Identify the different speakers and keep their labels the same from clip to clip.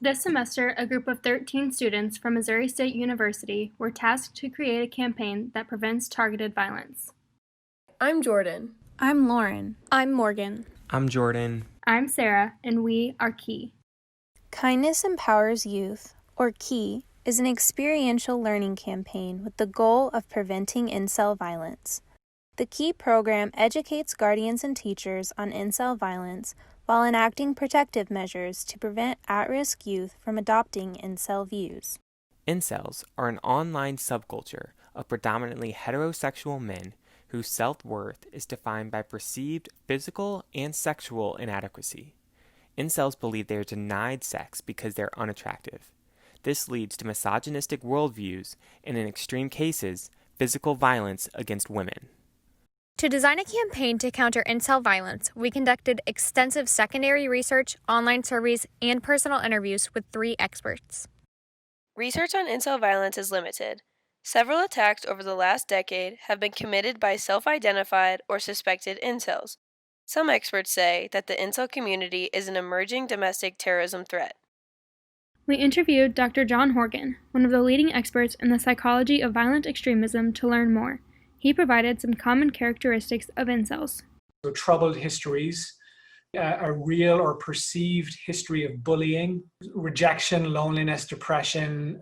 Speaker 1: This semester, a group of 13 students from Missouri State University were tasked to create a campaign that prevents targeted violence.
Speaker 2: I'm Jordan.
Speaker 3: I'm Lauren.
Speaker 4: I'm Morgan.
Speaker 5: I'm Jordan.
Speaker 1: I'm Sarah, and we are K.E.Y.
Speaker 3: Kindness Empowers Youth, or K.E.Y, is an experiential learning campaign with the goal of preventing incel violence. The K.E.Y program educates guardians and teachers on incel violence while enacting protective measures to prevent at-risk youth from adopting incel views.
Speaker 5: Incels are an online subculture of predominantly heterosexual men whose self-worth is defined by perceived physical and sexual inadequacy. Incels believe they are denied sex because they're unattractive. This leads to misogynistic worldviews and, in extreme cases, physical violence against women.
Speaker 4: To design a campaign to counter incel violence, we conducted extensive secondary research, online surveys, and personal interviews with 3 experts.
Speaker 2: Research on incel violence is limited. Several attacks over the last decade have been committed by self-identified or suspected incels. Some experts say that the incel community is an emerging domestic terrorism threat.
Speaker 1: We interviewed Dr. John Horgan, one of the leading experts in the psychology of violent extremism, to learn more. He provided some common characteristics of incels.
Speaker 6: So troubled histories, a real or perceived history of bullying, rejection, loneliness, depression,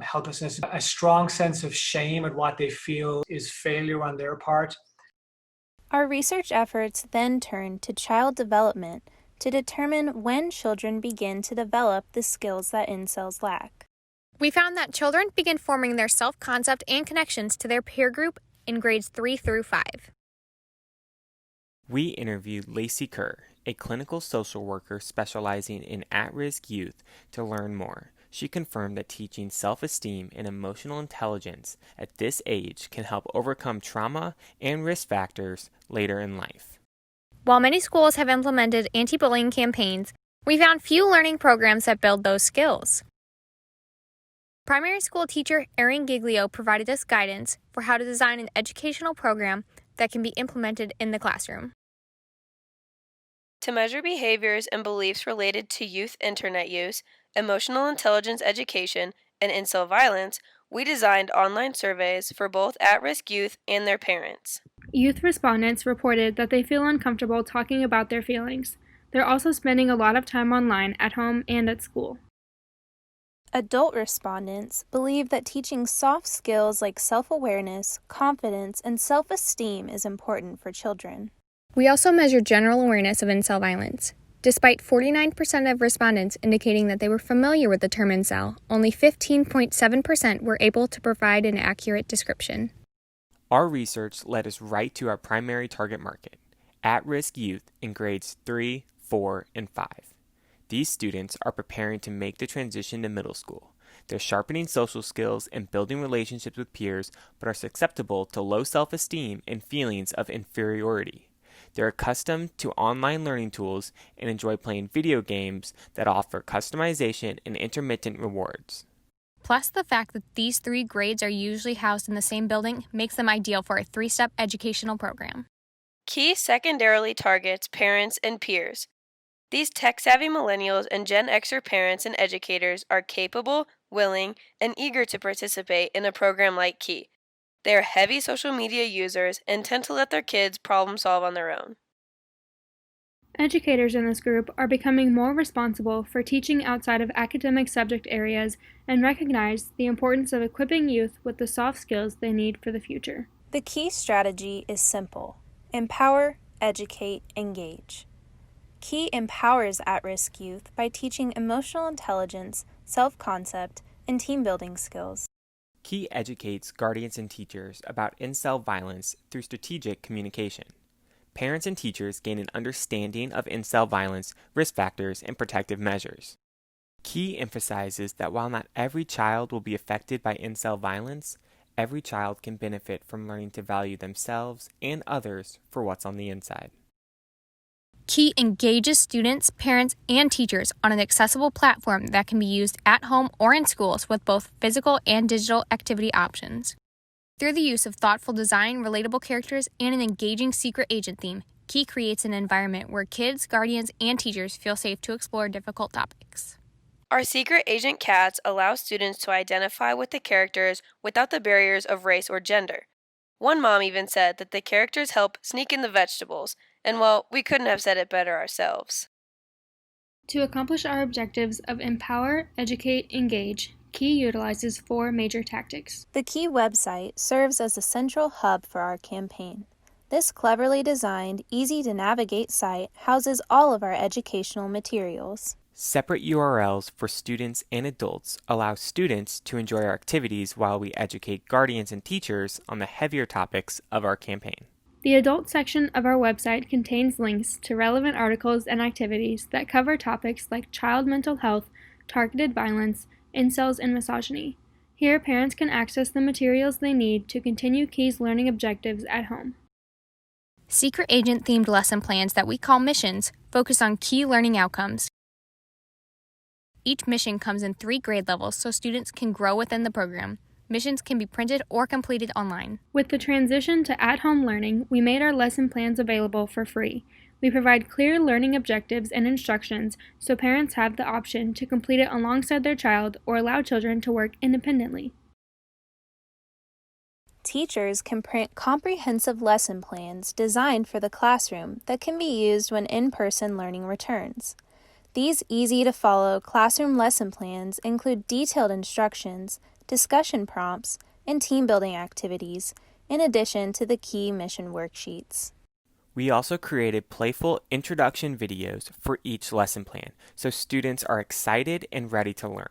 Speaker 6: helplessness, a strong sense of shame at what they feel is failure on their part.
Speaker 3: Our research efforts then turned to child development to determine when children begin to develop the skills that incels lack.
Speaker 4: We found that children begin forming their self-concept and connections to their peer group in grades 3 through 5.
Speaker 5: We interviewed Lacey Kerr, a clinical social worker specializing in at-risk youth, to learn more. She confirmed that teaching self-esteem and emotional intelligence at this age can help overcome trauma and risk factors later in life.
Speaker 4: While many schools have implemented anti-bullying campaigns, we found few learning programs that build those skills. Primary school teacher Erin Giglio provided us guidance for how to design an educational program that can be implemented in the classroom.
Speaker 2: To measure behaviors and beliefs related to youth internet use, emotional intelligence education, and incel violence, we designed online surveys for both at-risk youth and their parents.
Speaker 1: Youth respondents reported that they feel uncomfortable talking about their feelings. They're also spending a lot of time online at home and at school.
Speaker 3: Adult respondents believe that teaching soft skills like self-awareness, confidence, and self-esteem is important for children.
Speaker 4: We also measured general awareness of incel violence. Despite 49% of respondents indicating that they were familiar with the term incel, only 15.7% were able to provide an accurate description.
Speaker 5: Our research led us right to our primary target market, at-risk youth in grades 3, 4, and 5. These students are preparing to make the transition to middle school. They're sharpening social skills and building relationships with peers, but are susceptible to low self-esteem and feelings of inferiority. They're accustomed to online learning tools and enjoy playing video games that offer customization and intermittent rewards.
Speaker 4: Plus, the fact that these 3 grades are usually housed in the same building makes them ideal for a 3-step educational program.
Speaker 2: K.E.Y secondarily targets parents and peers. These tech-savvy millennials and Gen Xer parents and educators are capable, willing, and eager to participate in a program like K.E.Y. They are heavy social media users and tend to let their kids problem solve on their own.
Speaker 1: Educators in this group are becoming more responsible for teaching outside of academic subject areas and recognize the importance of equipping youth with the soft skills they need for the future.
Speaker 3: The key strategy is simple: empower, educate, engage. K.E.Y empowers at-risk youth by teaching emotional intelligence, self-concept, and team-building skills.
Speaker 5: K.E.Y educates guardians and teachers about incel violence through strategic communication. Parents and teachers gain an understanding of incel violence, risk factors, and protective measures. K.E.Y emphasizes that while not every child will be affected by incel violence, every child can benefit from learning to value themselves and others for what's on the inside.
Speaker 4: K.E.Y engages students, parents, and teachers on an accessible platform that can be used at home or in schools with both physical and digital activity options. Through the use of thoughtful design, relatable characters, and an engaging secret agent theme, K.E.Y creates an environment where kids, guardians, and teachers feel safe to explore difficult topics.
Speaker 2: Our secret agent cats allow students to identify with the characters without the barriers of race or gender. One mom even said that the characters help sneak in the vegetables, and well, we couldn't have said it better ourselves.
Speaker 1: To accomplish our objectives of empower, educate, engage, K.E.Y utilizes 4 major tactics.
Speaker 3: The K.E.Y website serves as a central hub for our campaign. This cleverly designed, easy-to-navigate site houses all of our educational materials.
Speaker 5: Separate URLs for students and adults allow students to enjoy our activities while we educate guardians and teachers on the heavier topics of our campaign.
Speaker 1: The adult section of our website contains links to relevant articles and activities that cover topics like child mental health, targeted violence, incels, and misogyny. Here, parents can access the materials they need to continue K.E.Y's learning objectives at home.
Speaker 4: Secret agent-themed lesson plans that we call missions focus on key learning outcomes. Each mission comes in 3 grade levels so students can grow within the program. Missions can be printed or completed online.
Speaker 1: With the transition to at-home learning, we made our lesson plans available for free. We provide clear learning objectives and instructions so parents have the option to complete it alongside their child or allow children to work independently.
Speaker 3: Teachers can print comprehensive lesson plans designed for the classroom that can be used when in-person learning returns. These easy-to-follow classroom lesson plans include detailed instructions, discussion prompts, and team-building activities, in addition to the K.E.Y mission worksheets.
Speaker 5: We also created playful introduction videos for each lesson plan, so students are excited and ready to learn.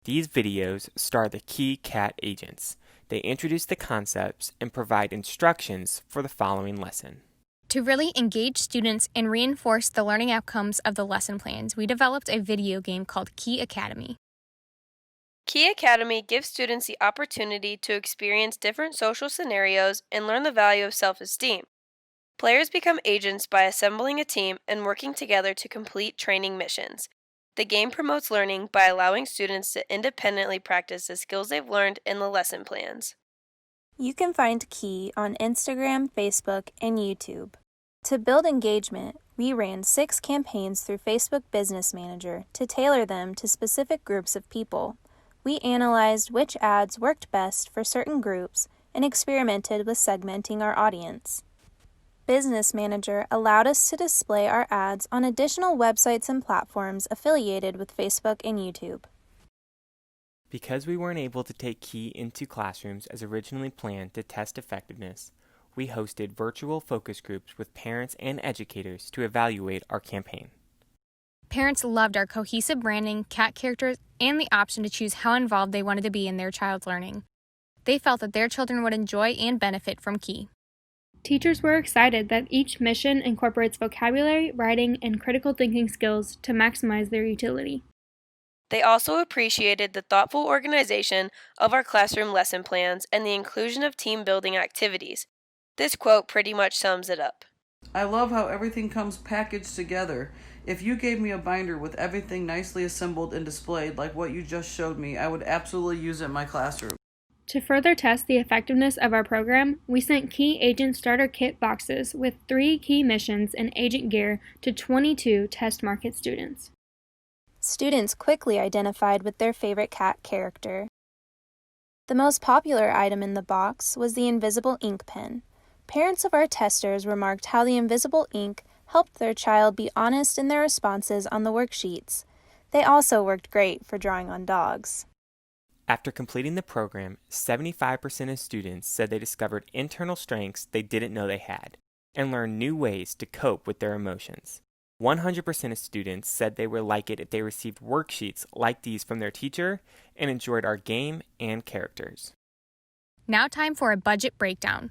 Speaker 5: These videos star the K.E.Y cat agents. They introduce the concepts and provide instructions for the following lesson.
Speaker 4: To really engage students and reinforce the learning outcomes of the lesson plans, we developed a video game called K.E.Y Academy.
Speaker 2: K.E.Y Academy gives students the opportunity to experience different social scenarios and learn the value of self-esteem. Players become agents by assembling a team and working together to complete training missions. The game promotes learning by allowing students to independently practice the skills they've learned in the lesson plans.
Speaker 3: You can find K.E.Y on Instagram, Facebook, and YouTube. To build engagement, we ran 6 campaigns through Facebook Business Manager to tailor them to specific groups of people. We analyzed which ads worked best for certain groups and experimented with segmenting our audience. Business Manager allowed us to display our ads on additional websites and platforms affiliated with Facebook and YouTube.
Speaker 5: Because we weren't able to take K.E.Y into classrooms as originally planned to test effectiveness, we hosted virtual focus groups with parents and educators to evaluate our campaign.
Speaker 4: Parents loved our cohesive branding, cat characters, and the option to choose how involved they wanted to be in their child's learning. They felt that their children would enjoy and benefit from K.E.Y.
Speaker 1: Teachers were excited that each mission incorporates vocabulary, writing, and critical thinking skills to maximize their utility.
Speaker 2: They also appreciated the thoughtful organization of our classroom lesson plans and the inclusion of team-building activities. This quote pretty much sums it up.
Speaker 7: I love how everything comes packaged together. If you gave me a binder with everything nicely assembled and displayed like what you just showed me, I would absolutely use it in my classroom.
Speaker 1: To further test the effectiveness of our program, we sent K.E.Y Agent Starter Kit boxes with 3 K.E.Y missions and agent gear to 22 test market students.
Speaker 3: Students quickly identified with their favorite cat character. The most popular item in the box was the invisible ink pen. Parents of our testers remarked how the invisible ink helped their child be honest in their responses on the worksheets. They also worked great for drawing on dogs.
Speaker 5: After completing the program, 75% of students said they discovered internal strengths they didn't know they had and learned new ways to cope with their emotions. 100% of students said they would like it if they received worksheets like these from their teacher and enjoyed our game and characters.
Speaker 4: Now time for a budget breakdown.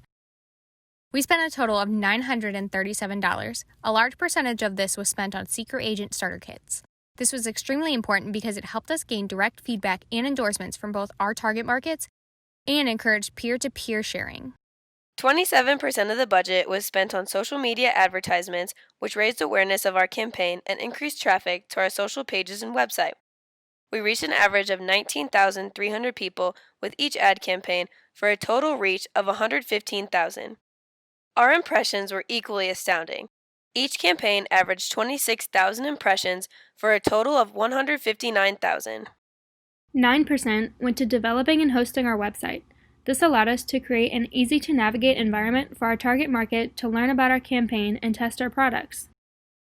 Speaker 4: We spent a total of $937. A large percentage of this was spent on Secret Agent starter kits. This was extremely important because it helped us gain direct feedback and endorsements from both our target markets and encouraged peer-to-peer sharing.
Speaker 2: 27% of the budget was spent on social media advertisements, which raised awareness of our campaign and increased traffic to our social pages and website. We reached an average of 19,300 people with each ad campaign for a total reach of 115,000. Our impressions were equally astounding. Each campaign averaged 26,000 impressions for a total of 159,000.
Speaker 1: 9% went to developing and hosting our website. This allowed us to create an easy-to-navigate environment for our target market to learn about our campaign and test our products.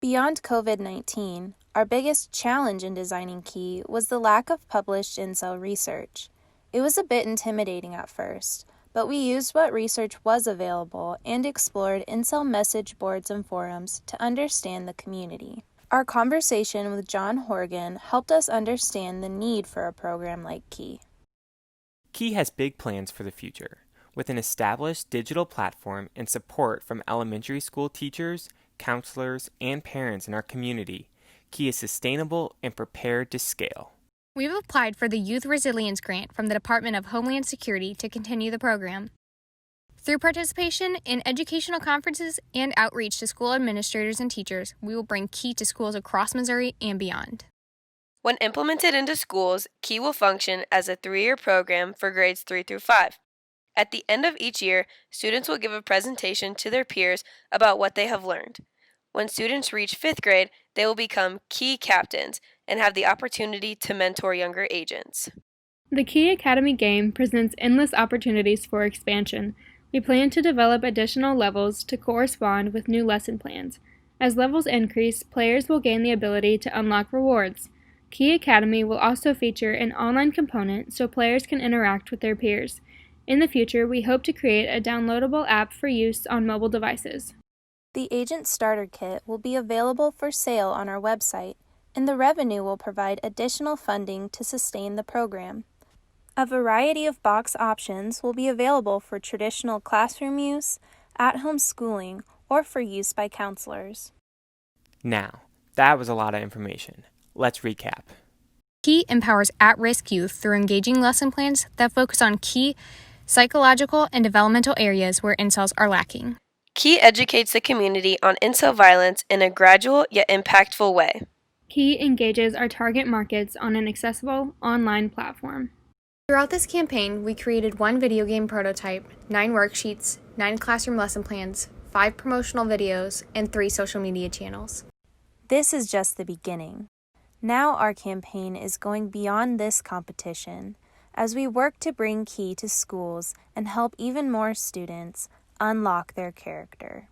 Speaker 3: Beyond COVID-19, our biggest challenge in designing K.E.Y was the lack of published incel research. It was a bit intimidating at first, but we used what research was available and explored incel message boards and forums to understand the community. Our conversation with John Horgan helped us understand the need for a program like K.E.Y.
Speaker 5: K.E.Y has big plans for the future. With an established digital platform and support from elementary school teachers, counselors, and parents in our community, K.E.Y is sustainable and prepared to scale.
Speaker 4: We've applied for the Youth Resilience Grant from the Department of Homeland Security to continue the program. Through participation in educational conferences and outreach to school administrators and teachers, we will bring K.E.Y to schools across Missouri and beyond.
Speaker 2: When implemented into schools, K.E.Y will function as a 3-year program for grades 3 through 5. At the end of each year, students will give a presentation to their peers about what they have learned. When students reach 5th grade, they will become K.E.Y captains and have the opportunity to mentor younger agents.
Speaker 1: The K.E.Y Academy game presents endless opportunities for expansion. We plan to develop additional levels to correspond with new lesson plans. As levels increase, players will gain the ability to unlock rewards. K.E.Y Academy will also feature an online component so players can interact with their peers. In the future, we hope to create a downloadable app for use on mobile devices.
Speaker 3: The Agent Starter Kit will be available for sale on our website, and the revenue will provide additional funding to sustain the program. A variety of box options will be available for traditional classroom use, at-home schooling, or for use by counselors.
Speaker 5: Now, that was a lot of information. Let's recap.
Speaker 4: K.E.Y empowers at-risk youth through engaging lesson plans that focus on key psychological and developmental areas where incels are lacking.
Speaker 2: K.E.Y educates the community on incel violence in a gradual yet impactful way.
Speaker 1: K.E.Y engages our target markets on an accessible online platform.
Speaker 4: Throughout this campaign, we created 1 video game prototype, 9 worksheets, 9 classroom lesson plans, 5 promotional videos, and 3 social media channels.
Speaker 3: This is just the beginning. Now our campaign is going beyond this competition as we work to bring K.E.Y to schools and help even more students unlock their character.